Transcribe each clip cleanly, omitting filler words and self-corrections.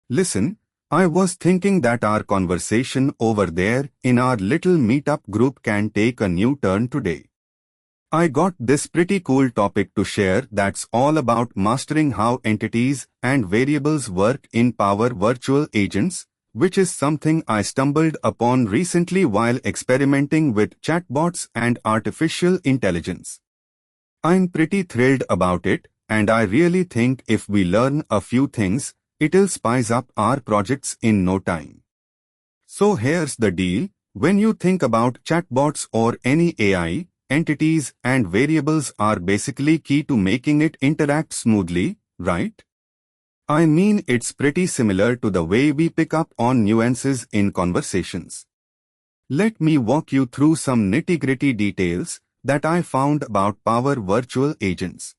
Listen, I was thinking that our conversation over there in our little meetup group can take a new turn today. I got this pretty cool topic to share that's all about mastering how entities and variables work in Power Virtual Agents, which is something I stumbled upon recently while experimenting with chatbots and artificial intelligence. I'm pretty thrilled about it, and I really think if we learn a few things, it'll spice up our projects in no time. So here's the deal: when you think about chatbots or any AI, entities and variables are basically key to making it interact smoothly, right? I mean, it's pretty similar to the way we pick up on nuances in conversations. Let me walk you through some nitty-gritty details that I found about Power Virtual Agents.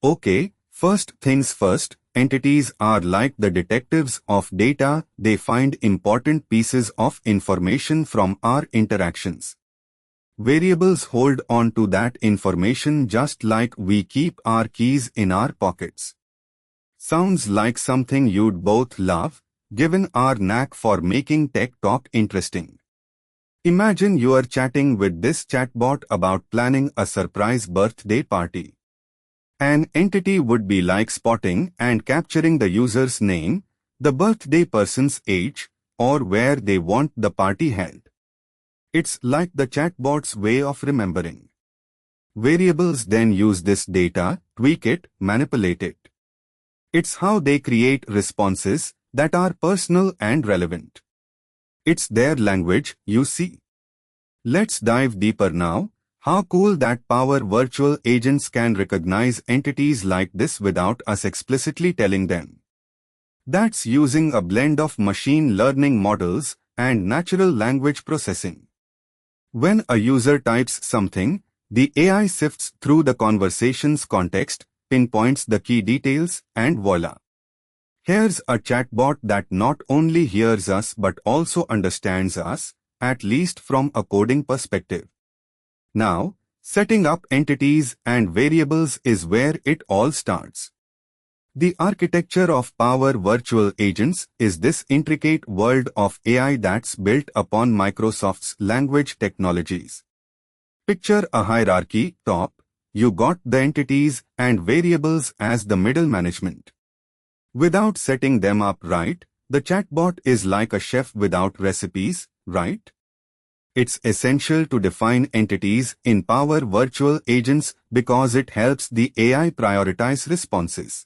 Okay, first things first, entities are like the detectives of data. They find important pieces of information from our interactions. Variables hold on to that information just like we keep our keys in our pockets. Sounds like something you'd both love, given our knack for making tech talk interesting. Imagine you are chatting with this chatbot about planning a surprise birthday party. An entity would be like spotting and capturing the user's name, the birthday person's age, or where they want the party held. It's like the chatbot's way of remembering. Variables then use this data, tweak it, manipulate it. It's how they create responses that are personal and relevant. It's their language, you see. Let's dive deeper now. How cool that Power Virtual Agents can recognize entities like this without us explicitly telling them. That's using a blend of machine learning models and natural language processing. When a user types something, the AI sifts through the conversation's context, pinpoints the key details, and voila. Here's a chatbot that not only hears us but also understands us, at least from a coding perspective. Now, setting up entities and variables is where it all starts. The architecture of Power Virtual Agents is this intricate world of AI that's built upon Microsoft's language technologies. Picture a hierarchy: top, you got the entities and variables as the middle management. Without setting them up right, the chatbot is like a chef without recipes, right? It's essential to define entities in Power Virtual Agents because it helps the AI prioritize responses.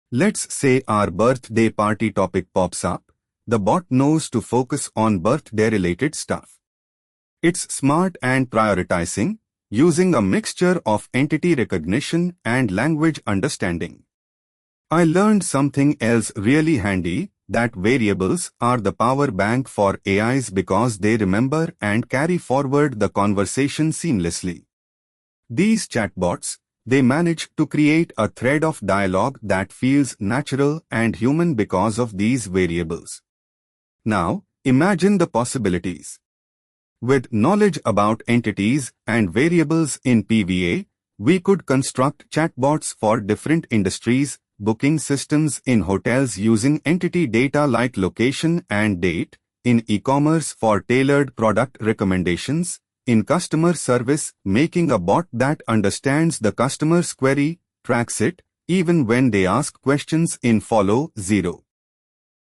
Let's say our birthday party topic pops up. The bot knows to focus on birthday-related stuff. It's smart and prioritizing, using a mixture of entity recognition and language understanding. I learned something else really handy, that variables are the power bank for AIs because they remember and carry forward the conversation seamlessly. These chatbots, they manage to create a thread of dialogue that feels natural and human because of these variables. Now, imagine the possibilities. With knowledge about entities and variables in PVA, we could construct chatbots for different industries, booking systems in hotels using entity data like location and date, in e-commerce for tailored product recommendations, in customer service, making a bot that understands the customer's query, tracks it, even when they ask questions in follow 0.